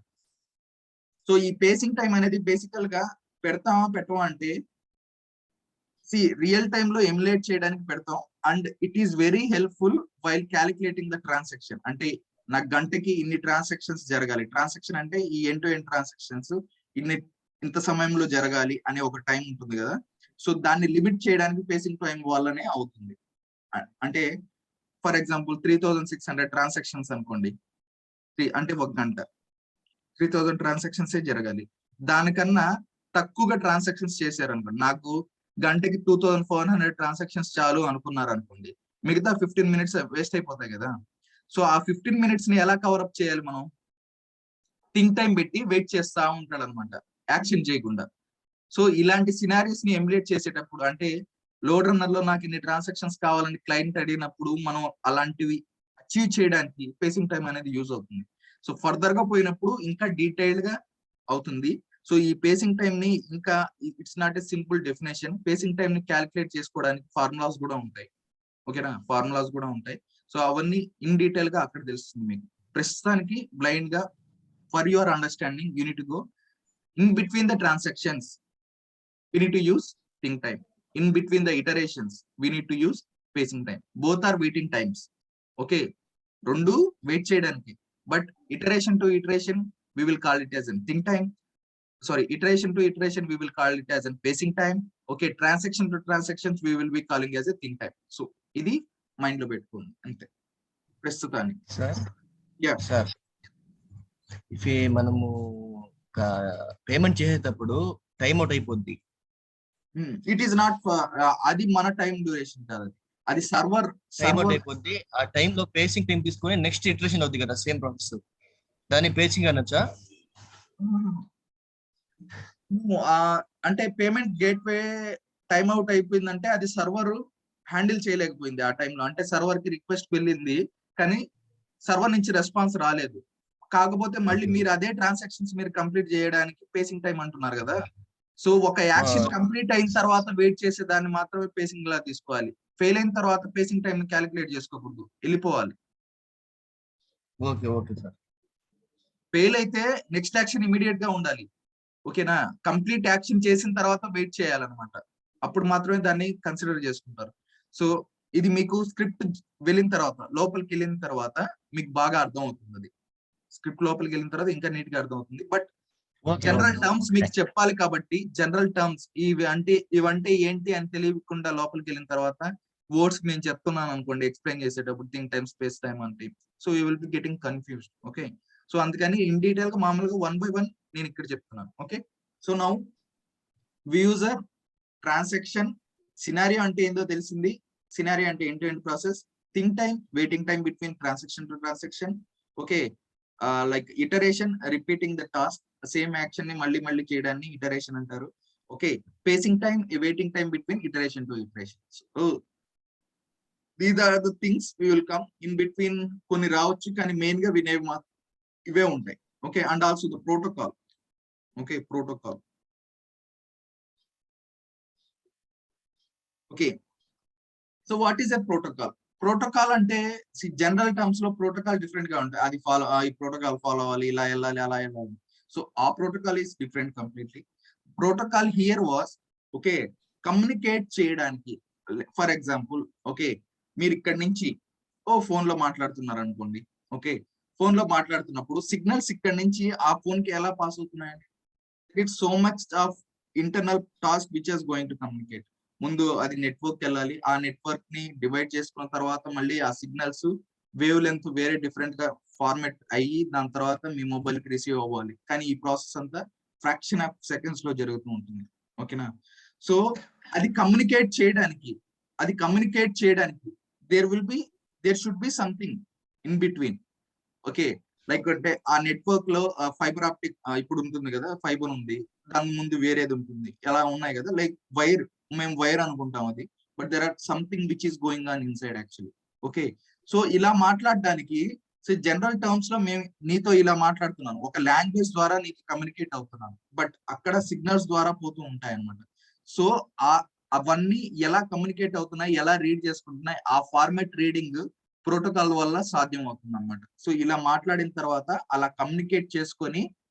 సో ఈ పేసింగ్ టైం అనేది బేసికల్ గా పెట్టవా అంటే, రియల్ టైమ్ లో ఎమ్యులేట్ చేయడానికి పెడతాం. And it is very helpful while calculating the transaction. అంటే నాకు గంటకి ఇన్ని ట్రాన్సాక్షన్స్ జరగాలి, ట్రాన్సాక్షన్ అంటే ఈ ఎండ్ టు ఎండ్ ట్రాన్సాక్షన్స్ ఇంత సమయంలో జరగాలి అనే ఒక టైం ఉంటుంది కదా. సో దాన్ని లిమిట్ చేయడానికి పేసింగ్ టైం వల్లనే అవుతుంది. అంటే ఫర్ ఎగ్జాంపుల్ 3600 ట్రాన్సాక్షన్స్ అనుకోండి, అంటే 1 గంట. 3000 ట్రాన్సాక్షన్స్ జరగాలి. దానికన్నా తక్కువగా ట్రాన్సాక్షన్స్ చేశారు అనుకోండి, నాకు గంటకి 2400 ట్రాన్సాక్షన్స్ చాలు అనుకున్నారు అనుకోండి, మిగతా 15 మినిట్స్ వేస్ట్ అయిపోతాయి కదా. సో ఆ 15 మినిట్స్ ని ఎలా కవర్ అప్ చేయాలి మనం? థింక్ టైం పెట్టి వెయిట్ చేస్తా ఉంటాడు అనమాట, యాక్షన్ చేయకుండా. సో ఇలాంటి సినారియోస్ ని ఎమ్యులేట్ చేసేటప్పుడు, అంటే లోడ్ రన్నర్ లో నాకు ఇన్ని ట్రాన్సాక్షన్స్ కావాలని క్లయింట్ అడిగినప్పుడు మనం అలాంటివి అచీవ్ చేయడానికి పేసింగ్ టైం అనేది యూజ్ అవుతుంది. సో ఫర్దర్ గా పోయినప్పుడు ఇంకా డీటెయిల్డ్ గా అవుతుంది. సో ఈ పేసింగ్ టైం ని ఇంకా it's not a simple definition. Facing time ని క్యాలిక్యులేట్ చేసుకోవడానికి ఫార్ములాస్ కూడా ఉంటాయి. ఓకేనా, ఫార్ములాస్ కూడా ఉంటాయి. సో అవన్నీ ఇన్ డీటెయిల్ గా అక్కడ తెలుస్తుంది మీకు. ప్రస్తుతానికి బ్లైండ్ గా for your understanding you need to go in between the transactions we need to use think time. In between the iterations we need to use pacing time. Both are waiting times. Okay, rendu wait cheyadaniki, but iteration to iteration we will call it as a think time. Sorry, iteration to iteration we will call it as a pacing time. Okay, transaction to transactions we will be calling as a think time. So idi mind lo pettukondi ante prastutaniki. Sir, yeah sir, if మనము payment చేసేటప్పుడు time out అయిపోద్ది. It is not అది మన time duration కాదు, అది server time out అయిపోద్ది. ఆ time లో పేసింగ్ టైం తీసుకొని నెక్స్ట్ ఇటరేషన్ అవుతుంది కదా, సేమ్ ప్రాసెస్, దాన్ని పేసింగ్ అనొచ్చా? అంటే పేమెంట్ గేట్వే టైం అవుట్ అయిపోయిందంటే అది సర్వర్ హ్యాండిల్ చేయలేకపోయింది ఆ టైంలో. అంటే సర్వర్ కి రిక్వెస్ట్ వెళ్ళింది కానీ సర్వర్ నుంచి రెస్పాన్స్ రాలేదు. కాకపోతే మళ్ళీ మీరు అదే ట్రాన్సాక్షన్స్ మీరు కంప్లీట్ చేయడానికి పేసింగ్ టైం అంటున్నారు కదా. సో ఒక యాక్షన్ కంప్లీట్ అయిన తర్వాత వెయిట్ చేసే దాన్ని మాత్రమే పేసింగ్ లా తీసుకోవాలి. ఫెయిల్ అయిన తర్వాత పేసింగ్ టైం క్యాలిక్యులేట్ చేసుకోకూడదు, వెళ్ళిపోవాలి. Okay okay sir. ఫెయిల్ అయితే నెక్స్ట్ యాక్షన్ ఇమీడియట్ గా ఉండాలి. ఓకేనా, కంప్లీట్ యాక్షన్ చేసిన తర్వాత వెయిట్ చేయాలన్నమాట, అప్పుడు మాత్రమే దాన్ని కన్సిడర్ చేసుకుంటారు. సో ఇది మీకు స్క్రిప్ట్ వెళ్ళిన తర్వాత, లోపలికి వెళ్ళిన తర్వాత మీకు బాగా అర్థం అవుతుంది. అది స్క్రిప్ట్ లోపలికి వెళ్ళిన తర్వాత ఇంకా నీట్ గా అర్థం అవుతుంది. బట్ జనరల్ టర్మ్స్ మీకు చెప్పాలి కాబట్టి జనరల్ టర్మ్స్ ఇవంటే ఏంటి అని తెలియకుండా లోపలికి వెళ్ళిన తర్వాత వర్డ్స్ నేను చెప్తున్నాను అనుకోండి ఎక్స్ప్లెయిన్ చేసేటప్పుడు, థింక్ టైమ్ స్పేస్ టైమ్ అంటే, so you will be getting confused. Okay, so అందుకని ఇన్ డీటెయిల్ గా మామూలుగా 1 by 1 నేను ఇక్కడ చెప్తున్నాను. Okay, so now user transaction scenario అంటే ఏందో తెలిసింది. సినారియో అంటే end to end process. Think time waiting time between transaction to transaction. Okay, like iteration repeating the task, same action ని మళ్ళీ మళ్ళీ చేయడాన్ని ఇటరేషన్ అంటారు. Okay, facing time waiting time between iteration to iteration. So these are the things we will come in between. కొన్ని రావచ్చు కానీ main గా వినేవి ఇవే ఉంటాయి. Okay, and also the protocol. Okay, protocol. Okay, so what is a protocol? Protocol అంటే general terms లో protocol different గా ఉంటాయి. అది ఈ ప్రోటోకాల్ ఫాలో అవ్వాలి, ఇలా వెళ్ళాలి, అలా వెళ్ళాలి. సో ఆ protocol is different completely. Protocol here was okay communicate చేయడానికి. ఫర్ ఎగ్జాంపుల్, ఓకే మీరు ఇక్కడ నుంచి ఫోన్ లో మాట్లాడుతున్నారు అనుకోండి. ఓకే, ఫోన్ లో మాట్లాడుతున్నప్పుడు సిగ్నల్స్ ఇక్కడ నుంచి ఆ ఫోన్ కి ఎలా పాస్ అవుతున్నాయండి? It's so much of internal task which is going to communicate. ముందు అది నెట్వర్క్ వెళ్ళాలి, ఆ నెట్వర్క్ ని డివైడ్ చేసుకున్న తర్వాత మళ్ళీ ఆ సిగ్నల్స్ వేవ్ లెంత్ వేరే డిఫరెంట్ గా ఫార్మాట్ అయ్యి దాని తర్వాత మీ మొబైల్ కి రిసీవ్ అవ్వాలి. కానీ ఈ ప్రాసెస్ అంతా ఫ్రాక్షన్ ఆఫ్ సెకండ్స్ లో జరుగుతూ ఉంటుంది. ఓకేనా, సో అది కమ్యూనికేట్ చేయడానికి there should be something in between. Okay, like అంటే ఆ నెట్వర్క్ లో ఫైబర్ ఆప్టిక్ ఇప్పుడు ఉంటుంది కదా, ఫైబర్ ఉంది, దాని ముందు వేరేది ఉంటుంది, ఎలా ఉన్నాయి కదా, లైక్ వైర్, మేము వైర్ అనుకుంటాం అది, but there or something which is going on inside actually. Okay, so ఇలా మాట్లాడడానికి జనరల్ టర్మ్స్ లో మేము నీతో ఇలా మాట్లాడుతున్నాను, ఒక లాంగ్వేజ్ ద్వారా నీకు కమ్యూనికేట్ అవుతున్నాను, బట్ అక్కడ సిగ్నల్స్ ద్వారా పోతూ ఉంటాయి అన్నమాట. సో అవన్నీ ఎలా కమ్యూనికేట్ అవుతున్నాయి, ఎలా రీడ్ చేసుకుంటున్నాయి, ఆ ఫార్మాట్ రీడింగ్ ప్రోటోకాల్ వల్ల సాధ్యం అవుతుంది అన్నమాట. సో ఇలా మాట్లాడిన తర్వాత అలా కమ్యూనికేట్ చేసుకొని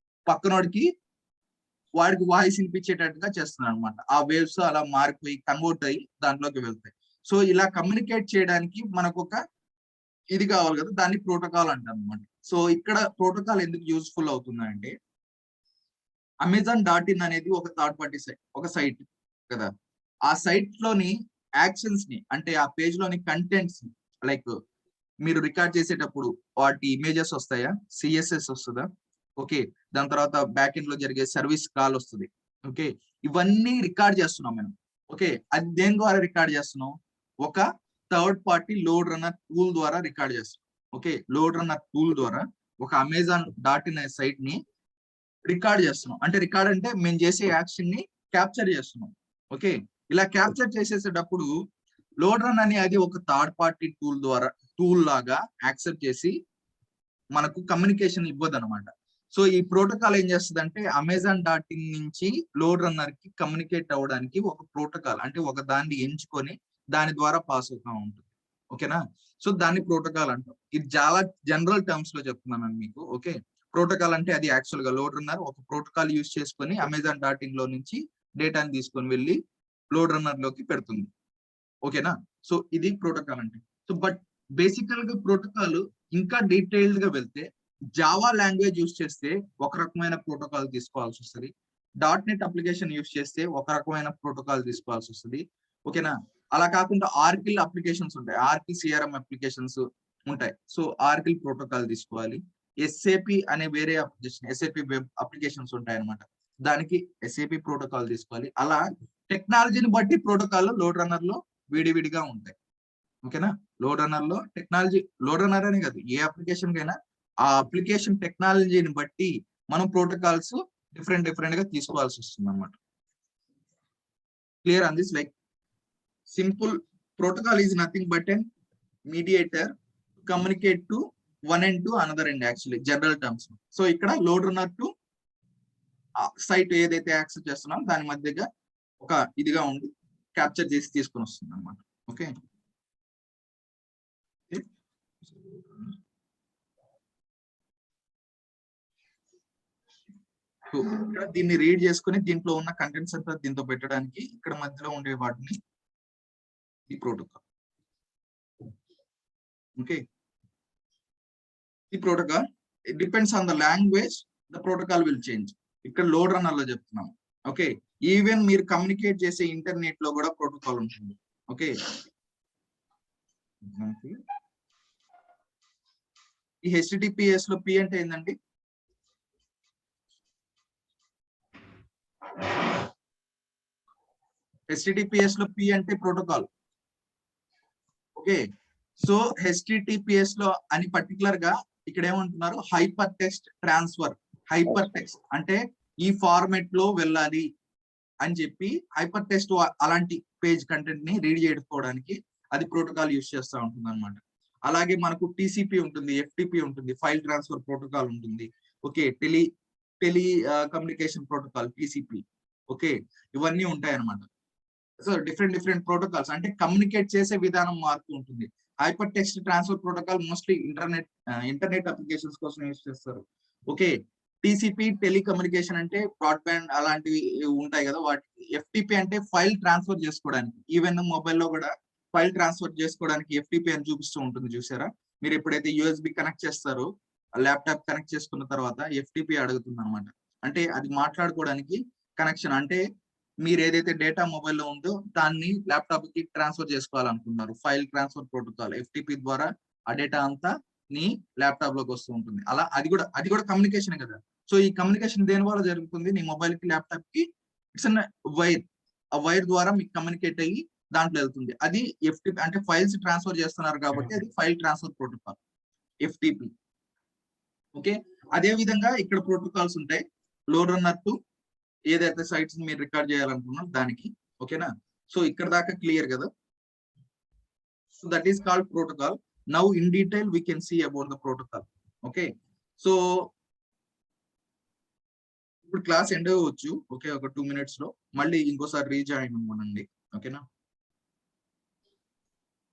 పక్కనోడికి వాడికి వాయిస్ వినిపించేటట్టుగా చేస్తున్నాడు అనమాట. ఆ వేవ్స్ అలా మారిపోయి కన్వర్ట్ అయ్యి దాంట్లోకి వెళ్తాయి. సో ఇలా కమ్యూనికేట్ చేయడానికి మనకు ఒక ఇది కావాలి కదా, దాన్ని ప్రోటోకాల్ అంటారు అనమాట. సో ఇక్కడ ప్రోటోకాల్ ఎందుకు యూస్ఫుల్ అవుతుందంటే, Amazon.in అనేది ఒక థర్డ్ పార్టీ సైట్, ఒక సైట్ కదా. ఆ సైట్ లోని యాక్షన్స్ ని, అంటే ఆ పేజ్ లోని కంటెంట్స్, లైక్ మీరు రికార్డ్ చేసేటప్పుడు వాటి ఇమేజెస్ వస్తాయా, సిఎస్ఎస్ వస్తుందా, ఓకే, దాని తర్వాత బ్యాక్ ఎండ్ లో జరిగే సర్వీస్ కాల్ వస్తుంది. ఓకే, ఇవన్నీ రికార్డ్ చేస్తున్నాం మనం. ఓకే, అది దేని ద్వారా రికార్డ్ చేస్తున్నాం? ఒక third party load runner tool ద్వారా రికార్డ్ చేస్తున్నాం. ఓకే, లోడ్ రన్నర్ టూల్ ద్వారా ఒక అమెజాన్ .in సైట్ ని రికార్డ్ చేస్తున్నాం. అంటే రికార్డ్ అంటే మేము చేసే యాక్షన్ ని క్యాప్చర్ చేస్తున్నాం. ఓకే, ఇలా క్యాప్చర్ చేసేసేటప్పుడు లోడ్ రన్ అని అది ఒక థర్డ్ పార్టీ టూల్ లాగా యాక్సెప్ట్ చేసి మనకు కమ్యూనికేషన్ ఇవ్వదు అనమాట. సో ఈ ప్రోటోకాల్ ఏం చేస్తుంది అంటే అమెజాన్ .in నుంచి లోడ్ రన్నర్ కి కమ్యూనికేట్ అవ్వడానికి ఒక ప్రోటోకాల్, అంటే ఒక దాన్ని ఎంచుకొని దాని ద్వారా పాస్ అవుతా ఉంటుంది. ఓకేనా, సో దాన్ని ప్రోటోకాల్ అంటాం. ఇది చాలా జనరల్ టర్మ్స్ లో చెప్తున్నాను మీకు. ఓకే, ప్రోటోకాల్ అంటే అది యాక్చువల్ గా లోడ్ రన్నర్ ఒక ప్రోటోకాల్ యూజ్ చేసుకొని అమెజాన్ .in లో నుంచి డేటాని తీసుకొని వెళ్ళి లోడ్ రన్నర్ లోకి పెడుతుంది. ఓకేనా, సో ఇది ప్రోటోకాల్ అంటే. సో బట్ బేసికల్ గా ప్రోటోకాల్ ఇంకా డీటెయిల్డ్ గా వెళ్తే జావా లాంగ్వేజ్ యూజ్ చేస్తే ఒక రకమైన ప్రోటోకాల్ తీసుకోవాల్సి వస్తుంది. .NET అప్లికేషన్ యూజ్ చేస్తే ఒక రకమైన ప్రోటోకాల్ తీసుకోవాల్సి వస్తుంది. ఓకేనా, అలా కాకుండా ఆర్కిల్ అప్లికేషన్స్ ఉంటాయి, ఆర్కిల్ CRM అప్లికేషన్స్ ఉంటాయి. సో ఆర్కిల్ ప్రోటోకాల్ తీసుకోవాలి. SAP అనే వేరే అప్లికేషన్, SAP వెబ్ అప్లికేషన్స్ ఉంటాయి అనమాట, దానికి SAP ప్రోటోకాల్ తీసుకోవాలి. అలా టెక్నాలజీని బట్టి ప్రోటోకాల్ లోడ్ రన్నర్ లో విడివిడిగా ఉంటాయి. ఓకేనా, లోడ్ రన్నర్ లో టెక్నాలజీ, లోడ్ రన్నర్ అనే కాదు ఏ అప్లికేషన్ కైనా ఆ అప్లికేషన్ టెక్నాలజీని బట్టి మనం ప్రోటోకాల్స్ డిఫరెంట్ గా తీసుకోవాల్సి వస్తుంది అనమాట. Clear on this? Like simple protocol is nothing but and mediator communicate to one end to another end, actually general terms. So ఇక్కడ లోడ్ రన్నర్ టు సైట్ ఏదైతే యాక్సెస్ చేస్తున్నాం దాని మధ్యగా ఒక ఇదిగా ఉండి క్యాప్చర్ చేసి తీసుకొని వస్తుంది అనమాట. ఓకే, ఇక్కడ దీన్ని రీడ్ చేసుకుని దీంట్లో ఉన్న కంటెంట్స్ అంతా దీంతో పెట్టడానికి ఇక్కడ మధ్యలో ఉండే వాటిని ఈ ప్రోటోకాల్. ఓకే, ఈ protocol it depends on the language, the protocol will change. ఇక్కడ లోడ్ రన్నర్ లో చెప్తున్నాం. ఓకే, ఈవెన్ మీరు కమ్యూనికేట్ చేసే ఇంటర్నెట్ లో కూడా ప్రోటోకాల్ ఉంటుంది. ఓకే, ఈ HTTPS లో P అంటే ఏంటండి? HTTPS లో P అంటే ప్రోటోకాల్. ఓకే, సో HTTPS లో అని పర్టికులర్ గా ఇక్కడ ఏమంటున్నారు? Hyper text transfer. Hyper text అంటే ఈ ఫార్మెట్ లో వెళ్ళాలి అని చెప్పి హైపర్ టెక్స్ట్ అలాంటి పేజ్ కంటెంట్ ని రీడ్ చేసుకోవడానికి అది ప్రోటోకాల్ యూజ్ చేస్తూ ఉంటుంది అనమాట. అలాగే మనకు TCP ఉంటుంది, FTP ఉంటుంది, ఫైల్ ట్రాన్స్ఫర్ ప్రోటోకాల్ ఉంటుంది. Okay, tele communication protocol TCP. Okay, ఇవన్నీ ఉంటాయి అనమాట. సో డిఫరెంట్ ప్రోటోకాల్స్ అంటే కమ్యూనికేట్ చేసే విధానం మారుతూ ఉంటుంది. Hyper text transfer protocol mostly internet applications కోసం యూజ్ చేస్తారు. ఓకే, TCP టెలికమ్యూనికేషన్ అంటే బ్రాడ్బ్యాండ్ అలాంటివి ఉంటాయి కదా వాటికి. FTP అంటే ఫైల్ ట్రాన్స్ఫర్ చేసుకోవడానికి, ఈవెన్ మొబైల్లో కూడా ఫైల్ ట్రాన్స్ఫర్ చేసుకోవడానికి FTP అని చూపిస్తూ ఉంటుంది చూసారా. మీరు ఎప్పుడైతే USB కనెక్ట్ చేస్తారో ల్యాప్టాప్ కనెక్ట్ చేసుకున్న తర్వాత FTP అడుగుతుంది అనమాట. అంటే అది మాట్లాడుకోవడానికి కనెక్షన్. అంటే మీరు ఏదైతే డేటా మొబైల్లో ఉందో దాన్ని ల్యాప్టాప్ కి ట్రాన్స్ఫర్ చేసుకోవాలనుకుంటున్నారు, ఫైల్ ట్రాన్స్ఫర్ ప్రోటోకాల్ FTP ద్వారా ఆ డేటా అంతా నీ ల్యాప్టాప్ లోకి వస్తూ ఉంటుంది. అలా అది కూడా కమ్యూనికేషన్ కదా. సో ఈ కమ్యూనికేషన్ దేని వల్ల జరుగుతుంది? నీ మొబైల్ కి ల్యాప్టాప్ కి ఇట్స్ అన్ వైర్. ఆ వైర్ ద్వారా మీకు కమ్యూనికేట్ అయ్యి దాంట్లో వెళ్తుంది. అది FTP అంటే ఫైల్స్ ట్రాన్స్ఫర్ చేస్తున్నారు కాబట్టి అది file transfer protocol FTP. Okay, అదే విధంగా ఇక్కడ ప్రోటోకాల్స్ ఉంటాయి. లోడ్ రన్నర్ టు ఏదైతే సైట్స్ మీరు రికార్డ్ చేయాలనుకున్నారో దానికి. ఓకేనా, సో ఇక్కడ దాకా క్లియర్ కదా. So that is called protocol. Now in detail we can see about the protocol. Okay, so ఇప్పుడు క్లాస్ ఎండ్ అవ్వచ్చు. ఓకే, ఒక 2 minutes లో మళ్ళీ ఇంకోసారి రీజాయిన్ అవ్వనండి. ఓకేనా,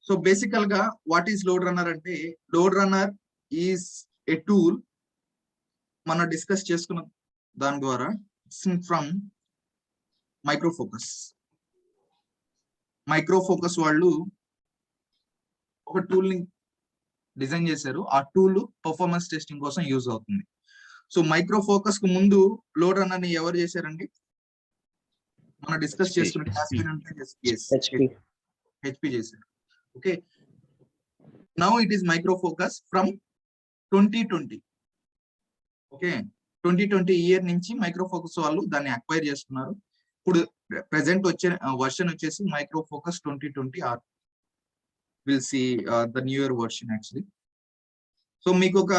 సో బేసికల్ గా వాట్ ఈస్ లోడ్ రన్నర్ అంటే, Lode Runner is a tool మనం డిస్కస్ చేసుకున్న దాని ద్వారా ఫ్రమ్ మైక్రోఫోకస్ వాళ్ళు ఒక టూల్ ని డిజైన్ చేశారు. ఆ టూల్ పర్ఫార్మెన్స్ టెస్టింగ్ కోసం యూజ్ అవుతుంది. సో మైక్రోఫోకస్ కు ముందు లోడ్ రన్నర్ ని ఎవరు చేశారండి? మనం డిస్కస్ చేసుకున్న HP చేశారు. Okay, now it is Micro Focus from 2020. Okay, 2020 year నుంచి మైక్రోఫోకస్ వాళ్ళు దాన్ని అక్వైర్ చేసుకున్నారు. ఇప్పుడు ప్రెసెంట్ వచ్చే వర్షన్ వచ్చేసి మైక్రోఫోకస్ 2020R. Will see the new year version actually. So మీకు ఒక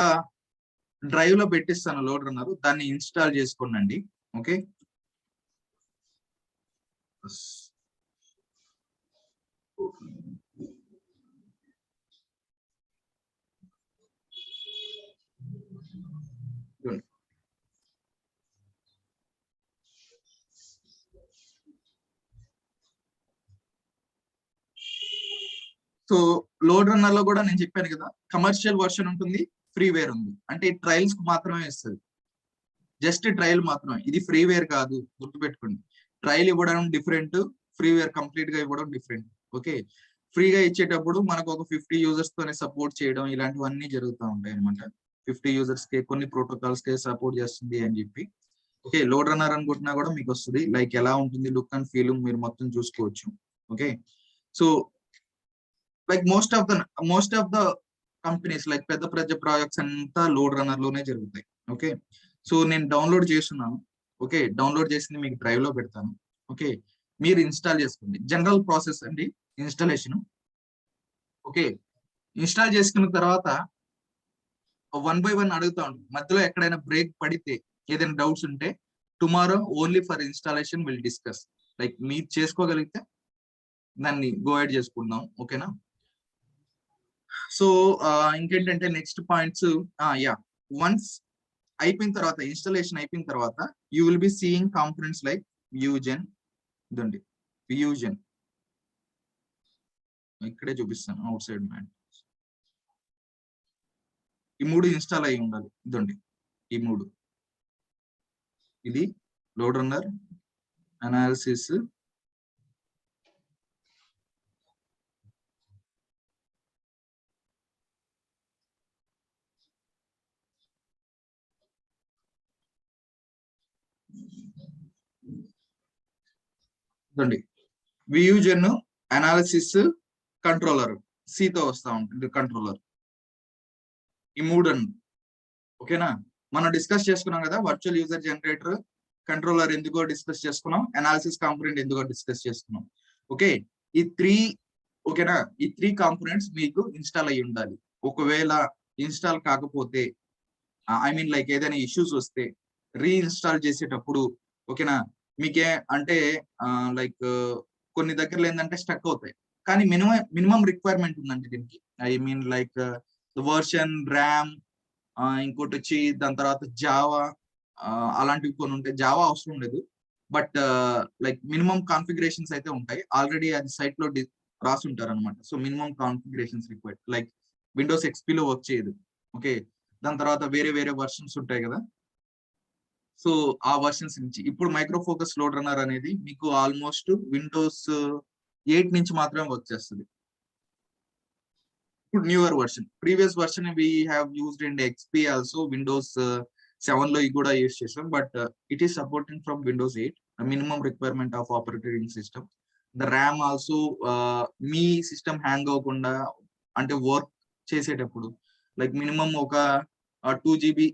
డ్రైవ్ లో పెట్టిస్తాను లోడ్ రన్నర్, దాన్ని ఇన్స్టాల్ చేసుకోండి. ఓకే, సో లోడ్ రన్నర్ లో కూడా నేను చెప్పాను కదా, కమర్షియల్ వర్షన్ ఉంటుంది, ఫ్రీవేర్ ఉంది. అంటే ట్రయల్స్ కు మాత్రమే ఇస్తుంది, జస్ట్ ట్రయల్ మాత్రమే. ఇది ఫ్రీవేర్ కాదు, గుర్తుపెట్టుకోండి. ట్రయల్ ఇవ్వడం డిఫరెంట్, ఫ్రీవేర్ కంప్లీట్ గా ఇవ్వడం డిఫరెంట్. ఓకే, ఫ్రీగా ఇచ్చేటప్పుడు మనకు ఒక 50 యూజర్స్ తోనే సపోర్ట్ చేయడం ఇలాంటివన్నీ జరుగుతూ ఉంటాయి అనమాట. 50 యూజర్స్ కి కొన్ని ప్రోటోకాల్స్ కి సపోర్ట్ చేస్తుంది అని చెప్పి. ఓకే, లోడ్ రన్నర్ అనుకుంటున్నా కూడా మీకు వస్తుంది, లైక్ ఎలా ఉంటుంది లుక్ అండ్ ఫీల్ మీరు మొత్తం చూసుకోవచ్చు. Okay, so like most of the companies, like పెద్ద ప్రాజెక్ట్స్ అంతా లోడ్ రన్నర్ లోనే జరుగుతాయి. ఓకే, సో నేను డౌన్లోడ్ చేస్తున్నాను. ఓకే, డౌన్లోడ్ చేసింది మీకు డ్రైవ్ లో పెడతాను. ఓకే, మీరు ఇన్స్టాల్ చేసుకోండి. జనరల్ ప్రాసెస్ అండి ఇన్స్టాలేషన్. ఓకే, ఇన్స్టాల్ చేసుకున్న తర్వాత 1 by 1 అడుగుతా ఉంటుంది. మధ్యలో ఎక్కడైనా బ్రేక్ పడితే, ఏదైనా డౌట్స్ ఉంటే tomorrow only for installation will discuss. Like మీరు చేసుకోగలిగితే దాన్ని గో హెడ్ చేసుకుందాం. ఓకేనా, సో ఇంకేంటంటే నెక్స్ట్ పాయింట్స్, వన్స్ అయిపోయిన తర్వాత, ఇన్స్టాలేషన్ అయిపోయిన తర్వాత you will be seeing components like VuGen. ఇదండి వ్యూజెన్, ఇక్కడే చూపిస్తాను అవుట్ సైడ్ మ్యాట్. ఈ 3 ఇన్స్టాల్ అయి ఉండాలి. ఇదండి ఈ 3. ఇది లోడ్ రన్నర్, అనాలిసిస్, ఇదండి వ్యూజెన్, అనాలిసిస్, కంట్రోలర్, సితో వస్తా ఉంటుంది కంట్రోలర్. ఈ 3 అండి. ఓకేనా, మనం డిస్కస్ చేసుకున్నాం కదా, వర్చువల్ యూజర్ జనరేటర్, కంట్రోలర్ ఎందుకో డిస్కస్ చేసుకున్నాం, అనాలిసిస్ కాంపోనెంట్ ఎందుకో డిస్కస్ చేసుకున్నాం. ఓకే, ఈ 3, ఓకేనా, ఈ 3 కాంపోనెంట్స్ మీకు ఇన్స్టాల్ అయ్యి ఉండాలి. ఒకవేళ ఇన్స్టాల్ కాకపోతే, ఐ మీన్ లైక్ ఏదైనా ఇష్యూస్ వస్తే రీఇన్స్టాల్ చేసేటప్పుడు, ఓకేనా, మీకే అంటే లైక్ కొన్ని దగ్గరలో ఏంటంటే స్టక్ అవుతాయి. కానీ మినిమం రిక్వైర్మెంట్ ఉందండి దీనికి. I mean like version, RAM, ఇంకోటి వచ్చి దాని తర్వాత జావా, అలాంటివి కొన్ని ఉంటాయి. జావా అవసరం లేదు, బట్ లైక్ మినిమం కాన్ఫిగరేషన్స్ అయితే ఉంటాయి. ఆల్రెడీ అది సైట్ లో రాసి ఉంటారు అనమాట. So minimum configurations required, like Windows ఎక్స్పీలో వర్క్ చేయదు. ఓకే, దాని తర్వాత వేరే వర్షన్స్ ఉంటాయి కదా, సో ఆ వర్షన్స్ నుంచి ఇప్పుడు మైక్రోఫోకస్ లోడ్ రన్నర్ అనేది మీకు ఆల్మోస్ట్ విండోస్ 8 నుంచి మాత్రమే వర్క్ చేస్తుంది. ఇప్పుడు newer version, previous version we have used in XP also, Windows 7 లో కూడా యూజ్ చేసాం. But it is supporting from Windows 8, minimum requirement of operating system. The RAM also, మీ సిస్టమ్ హ్యాంగ్ అవ్వకుండా, అంటే వర్క్ చేసేటప్పుడు లైక్ మినిమం ఒక 2 GB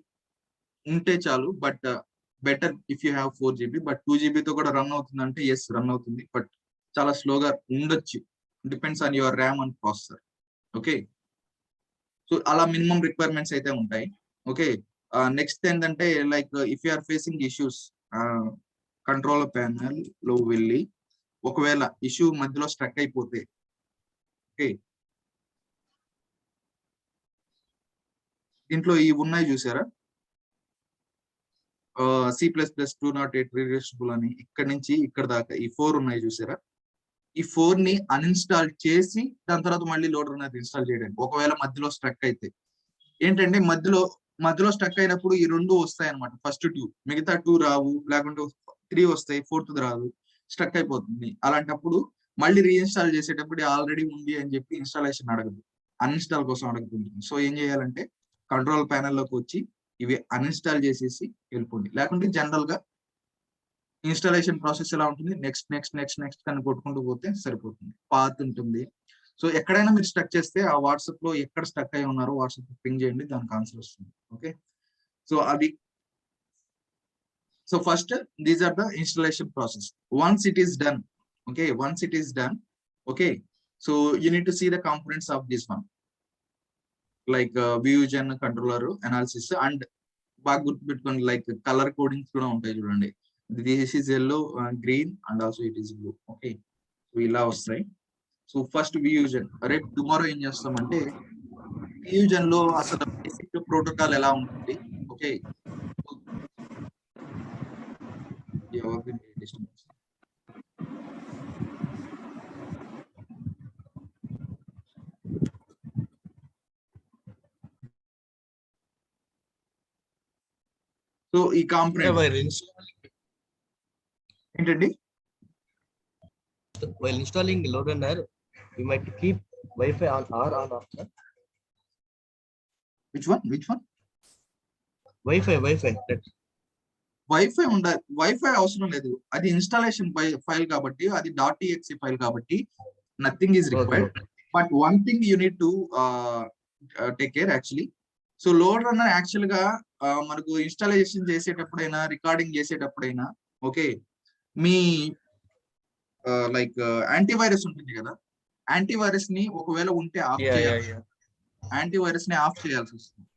ఉంటే చాలు. But better if you have 4 GB. But 2 GB తో కూడా రన్ అవుతుంది అంటే ఎస్ రన్ అవుతుంది, బట్ చాలా స్లోగా ఉండొచ్చు, depends on your RAM and processor. Okay, so అలా మినిమం రిక్వైర్మెంట్స్ అయితే ఉంటాయి. ఓకే, నెక్స్ట్ ఏంటంటే like if you are facing issues, control panel లో వెళ్ళి ఒకవేళ ఇష్యూ మధ్యలో స్ట్రక్ అయిపోతే, ఓకే, దీంట్లో ఇవి ఉన్నాయి చూసారా, C++ 208 రీయూజబుల్ అని, ఇక్కడ నుంచి ఇక్కడ దాకా ఈ 4 ఉన్నాయి చూసారా. ఈ 4 ని అన్ఇన్స్టాల్ చేసి దాని తర్వాత మళ్ళీ లోడ్ రన్నర్ ఇన్స్టాల్ చేయడానికి. ఒకవేళ మధ్యలో స్ట్రక్ అయితే ఏంటంటే, మధ్యలో స్ట్రక్ అయినప్పుడు ఈ 2 వస్తాయి అనమాట. ఫస్ట్ 2, మిగతా 2 రావు, లేకుంటే 3 వస్తాయి, 4th రాదు, స్ట్రక్ అయిపోతుంది. అలాంటప్పుడు మళ్ళీ రీఇన్స్టాల్ చేసేటప్పుడు ఆల్రెడీ ఉంది అని చెప్పి ఇన్స్టాలేషన్ అడగదు, అన్ఇన్స్టాల్ కోసం అడుగుతుంది. సో ఏం చేయాలంటే కంట్రోల్ ప్యానెల్ లోకి వచ్చి ఇవి అన్ఇన్స్టాల్ చేసేసి వెళ్ళిపోండి. లేకుంటే జనరల్ గా ఇన్స్టాలేషన్ ప్రాసెస్ ఎలా ఉంటుంది, నెక్స్ట్ కానీ కొట్టుకుంటూ పోతే సరిపోతుంది. పాత్ ఉంటుంది. సో ఎక్కడైనా మీరు స్టక్ చేస్తే ఆ వాట్సాప్ లో ఎక్కడ స్టక్ అయి ఉన్నారో వాట్సాప్ పింగ్ చేయండి, దానికి ఆన్సర్ వస్తుంది. ఓకే, సో అది So first, these are the installation process. Once it is done, okay, okay, so you need to see the components of this one, like Vusion controller analysis, and బాగా గుర్తుపెట్టుకోండి, like colour codings కూడా ఉంటాయి చూడండి. This is yellow, green and also it is blue. Okay, so ఇలా వస్తాయి. So first Vusion, రేపు tomorrow ఏం చేస్తామంటే Vusion లో అసలు బేసిక్ ప్రోటోకాల్ ఎలా ఉంటుంది. ఓకే, సో ఈ కాంపోనెంట్ ఏంటండి, while installing LoadRunner, you might keep Wi-Fi on or on off. which one Wi-Fi. Wifi ఉండాలి. వైఫై అవసరం లేదు, అది ఇన్స్టాలేషన్ ఫైల్ కాబట్టి, అది .exe ఫైల్ కాబట్టి nothing is required. But one thing you need to take care actually. So Lode Runner actual గా మనకు installation చేసేటప్పుడైనా, recording చేసేటప్పుడైనా, okay, మీ like antivirus ఉంటుంది కదా, యాంటీవైరస్ ని ఒకవేళ ఉంటే ఆఫ్ చేయాలి, యాంటీవైరస్ ని ఆఫ్ చేయాల్సి వస్తుంది.